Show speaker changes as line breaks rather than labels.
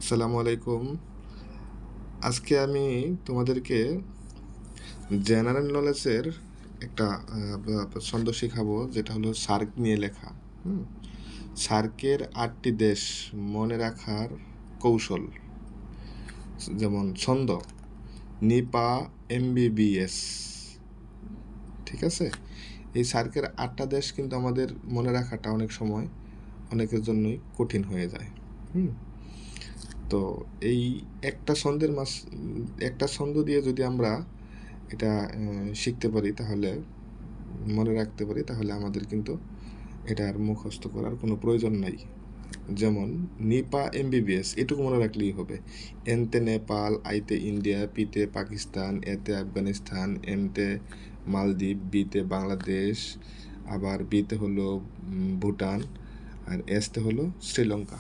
আসসালামু আলাইকুম। আজকে আমি তোমাদেরকে জেনারেল নলেজের একটা ছন্দ শেখাবো, যেটা হলো সার্ক নিয়ে লেখা। হুম সার্কের 8টি দেশ মনে রাখার কৌশল। যেমন ছন্দ: নিপা এমবিবিএস। ঠিক আছে, এই সার্কের 8টা দেশ কিন্তু আমাদের মনে রাখাটা অনেক সময় অনেকের জন্যই কঠিন হয়ে যায়। হুম তো এই একটা ছন্দ দিয়ে যদি আমরা এটা শিখতে পারি, তাহলে মনে রাখতে পারি, তাহলে আমাদের কিন্তু এটা আর মুখস্থ করার কোনো প্রয়োজন নাই। যেমন নিপা এমবিবিএস, এটুকু মনে রাখলেই হবে। এনতে নেপাল, আইতে ইন্ডিয়া, পিতে পাকিস্তান, এতে আফগানিস্তান, এমতে মালদ্বীপ, বিতে বাংলাদেশ, আবার বিতে হলো ভুটান, আর এসতে হলো শ্রীলঙ্কা।